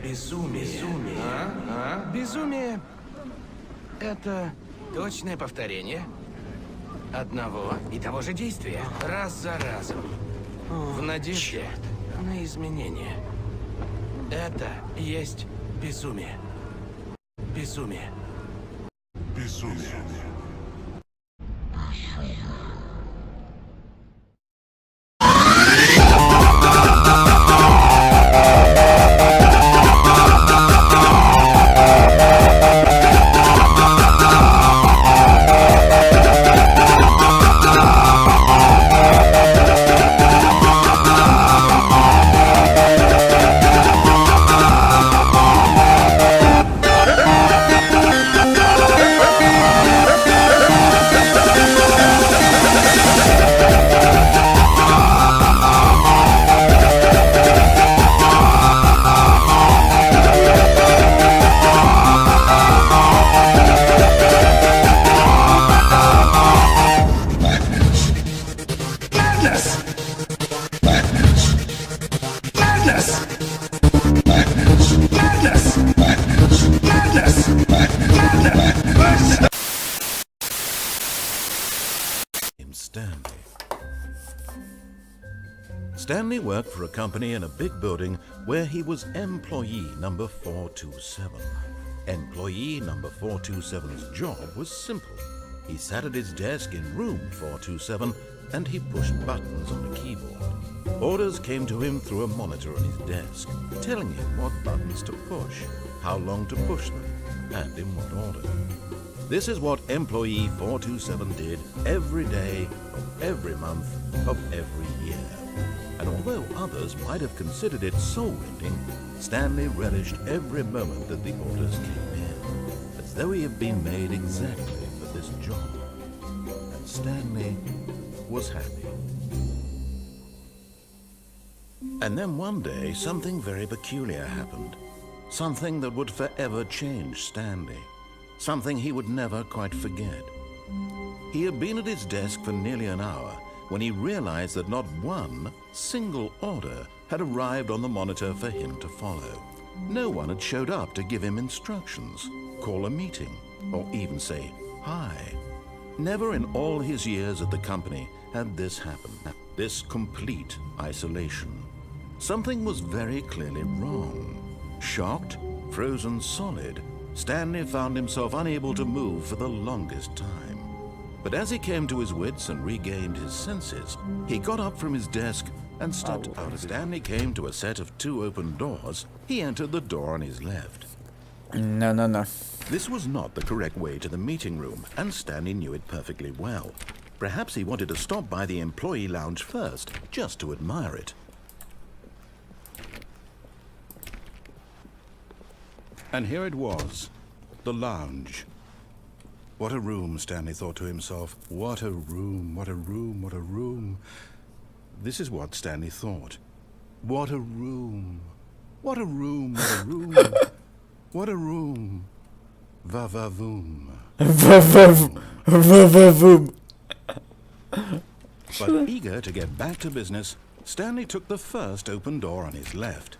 безумие. Безумие — это точное повторение одного и того же действия раз за разом в надежде на изменения. Это есть безумие. Безумие. Безумие. Stanley worked for a company in a big building where he was employee number 427. Employee number 427's job was simple. He sat at his desk in room 427 and he pushed buttons on the keyboard. Orders came to him through a monitor on his desk, telling him what buttons to push, how long to push them, and in what order. This is what employee 427 did every day of every month of every year. And although others might have considered it soul-rending, Stanley relished every moment that the orders came in, as though he had been made exactly for this job. And Stanley was happy. And then one day, something very peculiar happened. Something that would forever change Stanley. Something he would never quite forget. He had been at his desk for nearly an hour when he realized that not one single order had arrived on the monitor for him to follow. No one had showed up to give him instructions, call a meeting, or even say hi. Never in all his years at the company had this happened, this complete isolation. Something was very clearly wrong. Shocked, frozen solid, Stanley found himself unable to move for the longest time. But as he came to his wits and regained his senses, he got up from his desk and stepped out. As Stanley came to a set of two open doors, he entered the door on his left. No. This was not the correct way to the meeting room, and Stanley knew it perfectly well. Perhaps he wanted to stop by the employee lounge first, just to admire it. And here it was, the lounge. What a room, Stanley thought to himself. What a room, what a room, what a room. This is what Stanley thought. What a room. What a room, what a room. What a room. Va-va-voom. Va-va-voom. But eager to get back to business, Stanley took the first open door on his left.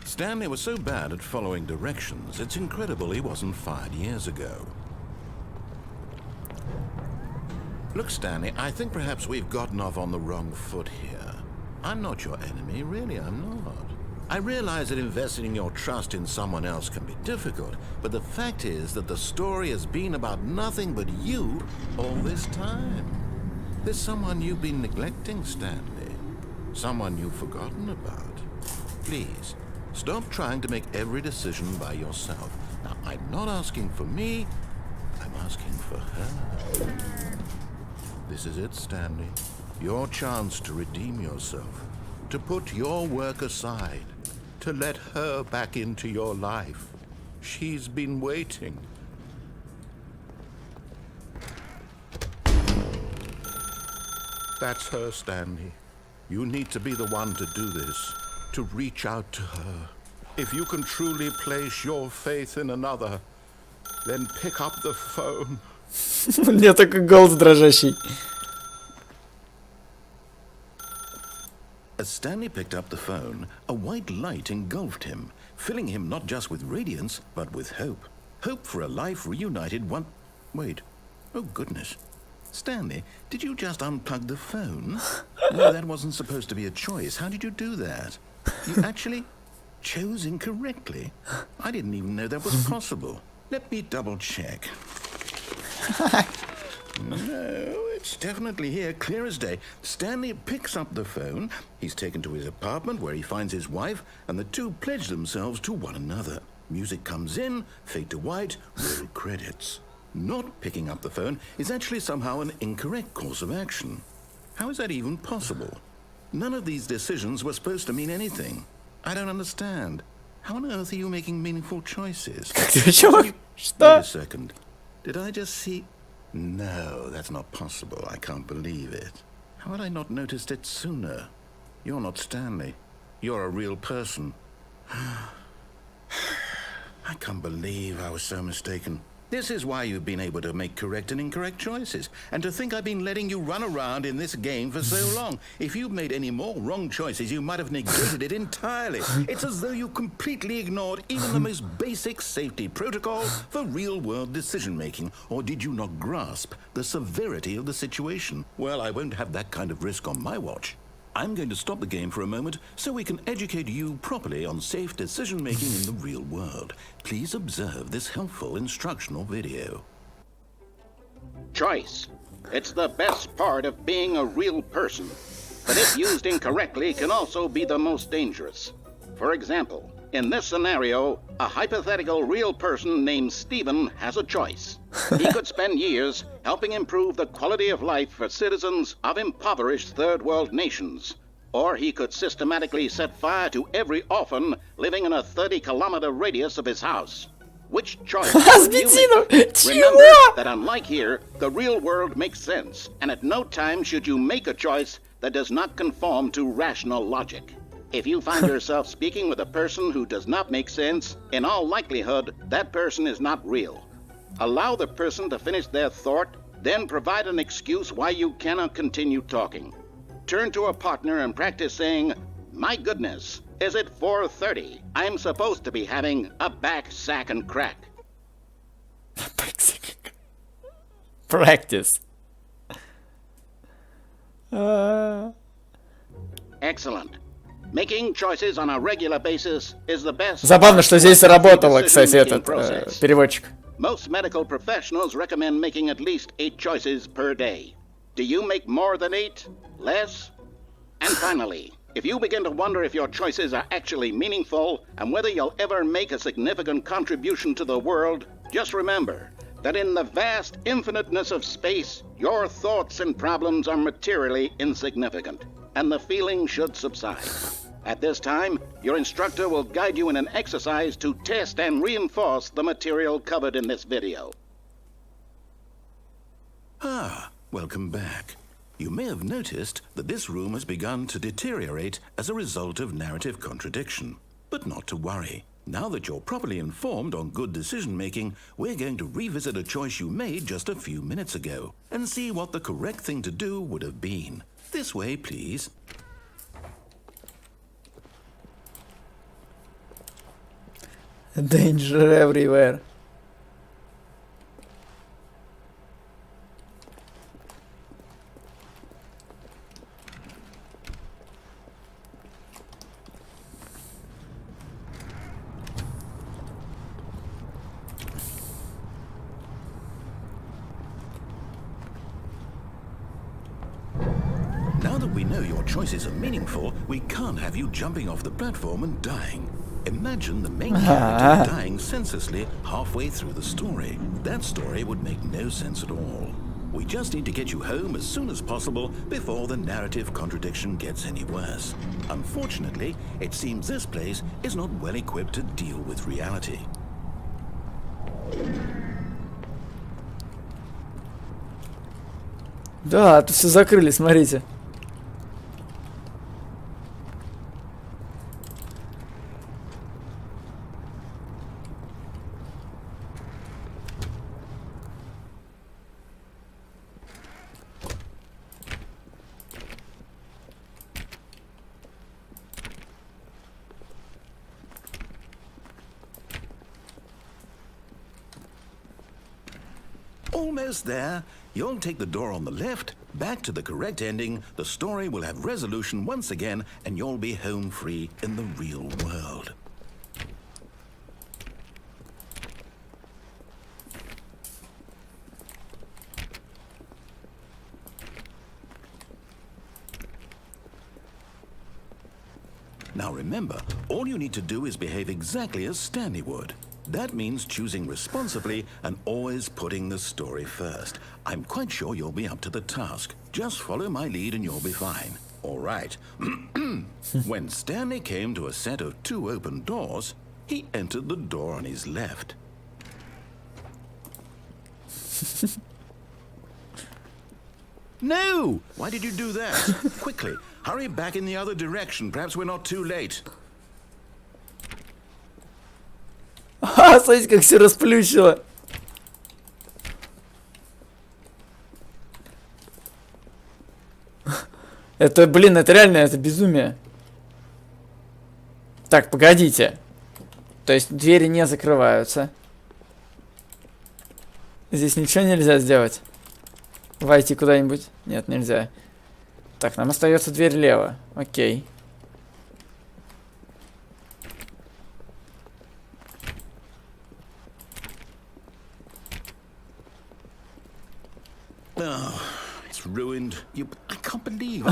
Stanley was so bad at following directions, it's incredible he wasn't fired years ago. Look, Stanley, I think perhaps we've gotten off on the wrong foot here. I'm not your enemy, really, I'm not. I realize that investing your trust in someone else can be difficult, but the fact is that the story has been about nothing but you all this time. There's someone you've been neglecting, Stanley. Someone you've forgotten about. Please. Stop trying to make every decision by yourself. Now, I'm not asking for me, I'm asking for her. This is it, Stanley. Your chance to redeem yourself, to put your work aside, to let her back into your life. She's been waiting. That's her, Stanley. You need to be the one to do this. To reach out to her. If you can truly place your faith in another, then pick up the phone. У меня такой голос дрожащий. As Stanley picked up the phone, a white light engulfed him, filling him not just with radiance, but with hope. Hope for a life reunited one... Wait. Oh, goodness. Stanley, did you just unplug the phone? No, that wasn't supposed to be a choice. How did you do that? You actually chose incorrectly? I didn't even know that was possible. Let me double check. No, it's definitely here, clear as day. Stanley picks up the phone. He's taken to his apartment where he finds his wife, and the two pledge themselves to one another. Music comes in, fade to white, roll credits. Not picking up the phone is actually somehow an incorrect course of action. How is that even possible? None of these decisions were supposed to mean anything. I don't understand. How on earth are you making meaningful choices? Wait a second. Did I just see... No, that's not possible. I can't believe it. How had I not noticed it sooner? You're not Stanley. You're a real person. I can't believe I was so mistaken. This is why you've been able to make correct and incorrect choices. And to think I've been letting you run around in this game for so long. If you'd made any more wrong choices, you might have negated it entirely. It's as though you completely ignored even the most basic safety protocol for real-world decision-making. Or did you not grasp the severity of the situation? Well, I won't have that kind of risk on my watch. I'm going to stop the game for a moment so we can educate you properly on safe decision-making in the real world. Please observe this helpful instructional video. Choice. It's the best part of being a real person, but if used incorrectly can also be the most dangerous. For example, in this scenario, a hypothetical real person named Stephen has a choice. He could spend years helping improve the quality of life for citizens of impoverished third world nations. Or he could systematically set fire to every orphan living in a 30-kilometer radius of his house. Which choice would you make? Remember that unlike here, the real world makes sense, and at no time should you make a choice that does not conform to rational logic. If you find yourself speaking with a person who does not make sense, in all likelihood, that person is not real. Allow the person to finish their thought, then provide an excuse why you cannot continue talking. Turn to a partner and practice saying, "My goodness, is it 4:30? I'm supposed to be having a back sack and crack." Practice. Excellent. Making choices on a regular basis is the best. Забавно, что здесь работало, кстати, этот переводчик. Most medical professionals recommend making at least 8 choices per day. Do you make more than 8? Less? And finally, if you begin to wonder if your choices are actually meaningful and whether you'll ever make a significant contribution to the world, just remember that in the vast infiniteness of space, your thoughts and problems are materially insignificant, and the feeling should subside. At this time, your instructor will guide you in an exercise to test and reinforce the material covered in this video. Ah, welcome back. You may have noticed that this room has begun to deteriorate as a result of narrative contradiction. But not to worry. Now that you're properly informed on good decision-making, we're going to revisit a choice you made just a few minutes ago and see what the correct thing to do would have been. This way, please. Danger everywhere. Now that we know your choices are meaningful, we can't have you jumping off the platform and dying. Imagine the main character dying senselessly halfway through the story. That story would make no sense at all. We just need to get you home as soon as possible before the narrative contradiction gets any worse. Unfortunately, it seems this place is not well equipped to deal with reality. Да, тут все закрыли, смотрите. almost there. You'll take the door on the left, back to the correct ending, the story will have resolution once again, and you'll be home free in the real world. Now remember, all you need to do is behave exactly as Stanley would. That means choosing responsibly and always putting the story first. I'm quite sure you'll be up to the task. Just follow my lead and you'll be fine. All right. When Stanley came to a set of 2 open doors, he entered the door on his left. No! Why did you do that? Quickly, hurry back in the other direction. Perhaps we're not too late. Ха, смотрите, как все расплющило. Это, блин, это реально, это безумие. Так, погодите. То есть двери не закрываются. Здесь ничего нельзя сделать. Войти куда-нибудь? Нет, нельзя. Так, нам остается дверь лево. Окей. Oh, it's ruined. I can't believe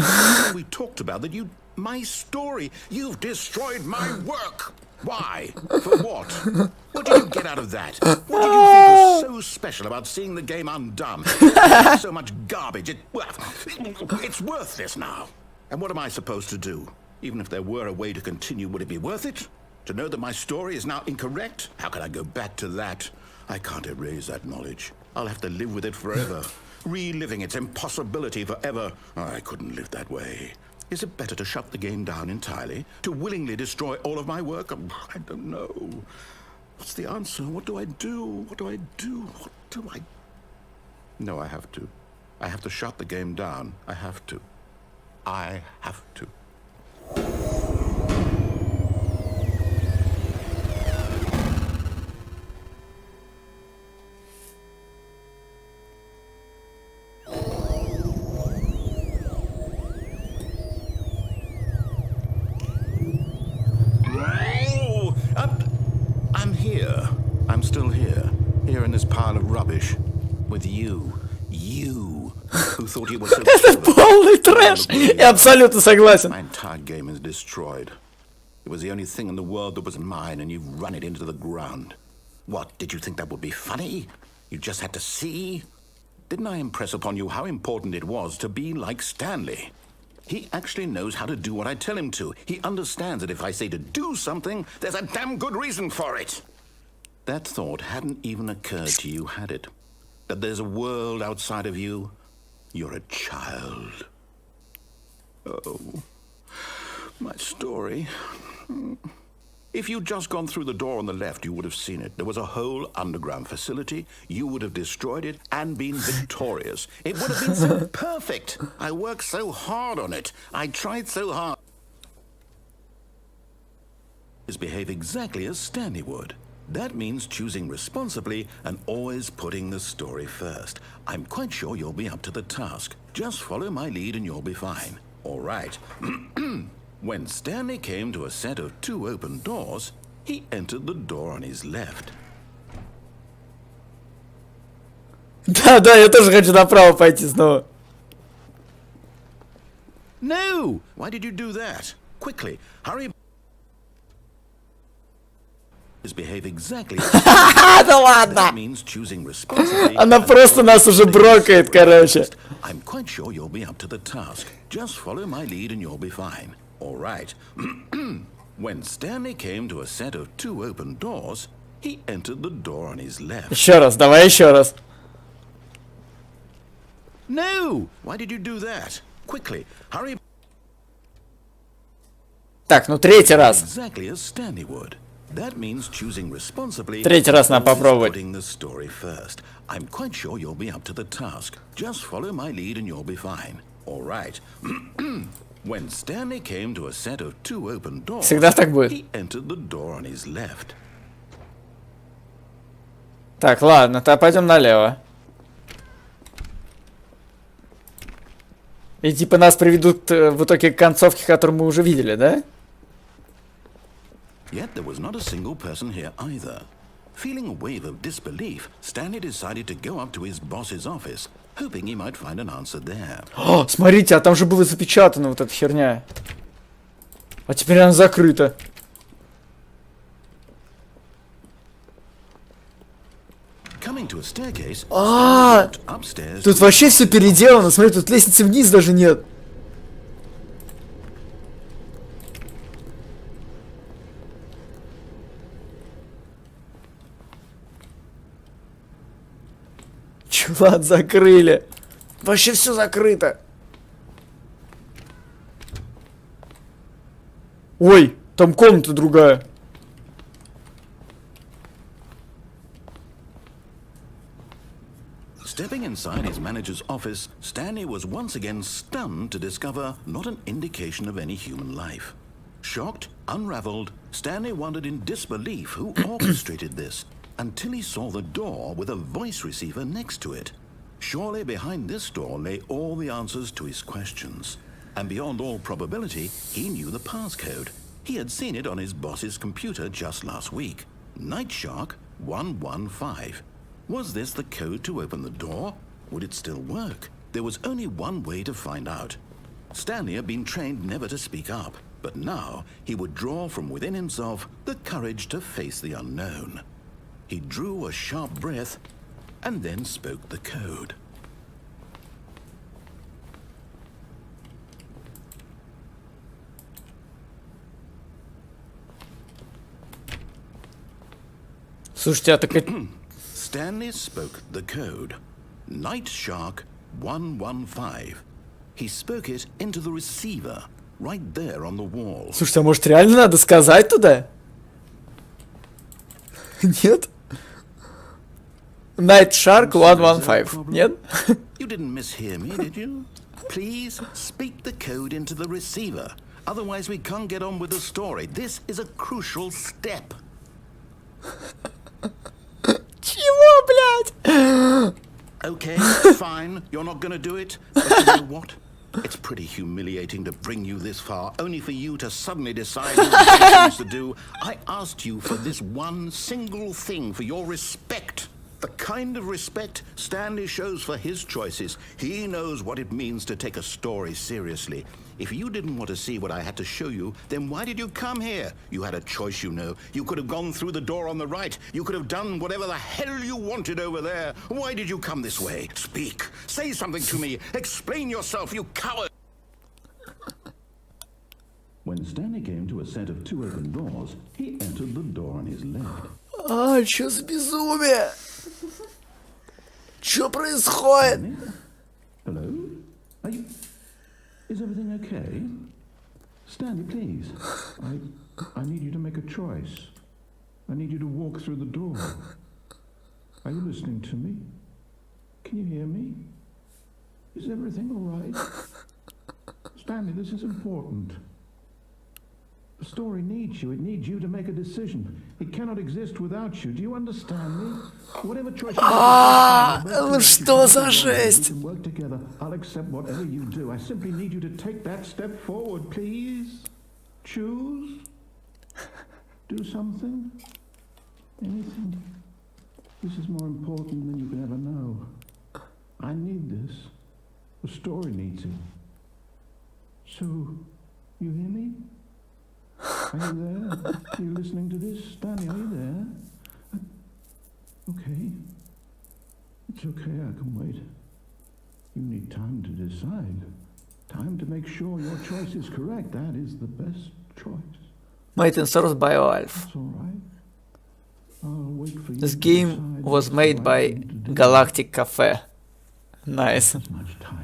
we talked about that. My story. You've destroyed my work. Why? For what? What did you get out of that? What did you think was so special about seeing the game undone? So much garbage. It's worthless now. And what am I supposed to do? Even if there were a way to continue, would it be worth it? To know that my story is now incorrect? How can I go back to that? I can't erase that knowledge. I'll have to live with it forever. Reliving its impossibility forever. I couldn't live that way. Is it better to shut the game down entirely? To willingly destroy all of my work? I don't know. What's the answer? What do I do? What do I do? What do I... No, I have to. I have to shut the game down. I have to. I have to. Это полный трэш. Я абсолютно согласен. My entire game is destroyed. It was the only thing in the world that was mine, and you've run it into the ground. What, did you think that would be funny? You just had to see? Didn't I impress upon you how important it was to be like Stanley? He actually knows how to do what I tell him to. He understands that if I say to do something, there's a damn good reason for it. That thought hadn't even occurred to you, had it? That there's a world outside of you? You're a child. Oh, my story. If you'd just gone through the door on the left, you would have seen it. There was a whole underground facility. You would have destroyed it and been victorious. It would have been so perfect. I worked so hard on it. I tried so hard. Behave exactly as Stanley would. That means choosing responsibly and always putting the story first. I'm quite sure you'll be up to the task. Just follow my lead and you'll be fine. All right. When Stanley came to a set of 2 open doors, he entered the door on his left. Да, я тоже хочу направо пойти снова. No! Why did you do that? Quickly, hurry. Behave exactly. Да ладно! Она просто нас уже брокает, короче. I'm quite sure you'll be up to the task. Just follow my lead and you'll be fine. All right. When Stanley came to a set of 2 open doors, he entered the door on his left. Еще раз, давай еще раз. No! Why did you do that? Quickly, hurry. Так, ну третий раз. Exactly as Stanley would. That means choosing responsibly. Третий раз надо попробовать. Putting the story first. I'm quite sure you'll be up to the task. Just follow my lead and you'll be fine. All right. When Stanley came to a set of 2 open doors, Всегда так будет. he entered the door on his left. Так, ладно, тогда пойдем налево. И типа нас приведут в итоге к концовке, которую мы уже видели, да? Yet there was not a single person here either. Feeling a wave of disbelief, Stanley decided to go up to his boss's office, hoping he might find an answer there. О, смотрите, а там же было запечатано вот эта херня. А теперь она закрыта. Coming to a staircase, А, Stanley walked upstairs. тут вообще все переделано. Смотри, тут лестницы вниз даже нет. Чувак, закрыли. Вообще все закрыто. Ой, там комната другая. Stepping inside his manager's office, Stanley was once again stunned to discover not an indication of any human life. Shocked, unraveled, Stanley wondered in disbelief who orchestrated this, until he saw the door with a voice receiver next to it. Surely behind this door lay all the answers to his questions. And beyond all probability, he knew the passcode. He had seen it on his boss's computer just last week. Night Shark 115. Was this the code to open the door? Would it still work? There was only one way to find out. Stanley had been trained never to speak up, but now he would draw from within himself the courage to face the unknown. He drew a sharp breath and then spoke the code. Слушайте, а так это... Stanley spoke the code. Night Shark 115. He spoke it into the receiver, right there on the wall. Слушайте, а может реально надо сказать туда? Нет? Night Shark 115. Нет? You didn't mishear me, did you? Please speak the code into the receiver. Otherwise we can't get on with the story. This is a crucial step. Чего, блядь? Okay, fine. You're not gonna do it. But you know what? It's pretty humiliating to bring you this far, only for you to suddenly decide what you're supposed to do. I asked you for this one single thing, for your respect. The kind of respect Stanley shows for his choices. He knows what it means to take a story seriously. If you didn't want to see what I had to show you, then why did you come here? You had a choice, you know. You could have gone through the door on the right. You could have done whatever the hell you wanted over there. Why did you come this way? Speak. Say something to me. Explain yourself, you coward. When Stanley came to a set of two open doors, he entered the door on his left. А, чё за безумие? Чё происходит? Hello? Are you... Is everything okay? Stanley, please. I need you to make a choice. I need you to walk through the door. Are you listening to me? Can you hear me? Is everything all right? Stanley, this is important. The story needs you. It needs you to make a decision. It cannot exist without you. Do you understand me? Whatever choice you make, Ну что за жесть? we can work together. I'll accept whatever you do. I simply need you to take that step forward, please. Choose. Do something. Anything. This is more important than you can ever know. I need this. The story needs it. So, you hear me? Are you there? Are you listening to this? Stanley, are you there? Okay. It's okay, I can wait. You need time to decide. Time to make sure your choice is correct. That is the best choice. Made in source by Alf. That's all right. I'll wait for you. This to game decide was what's made the by right thing to do. Galactic Cafe. Nice. As much time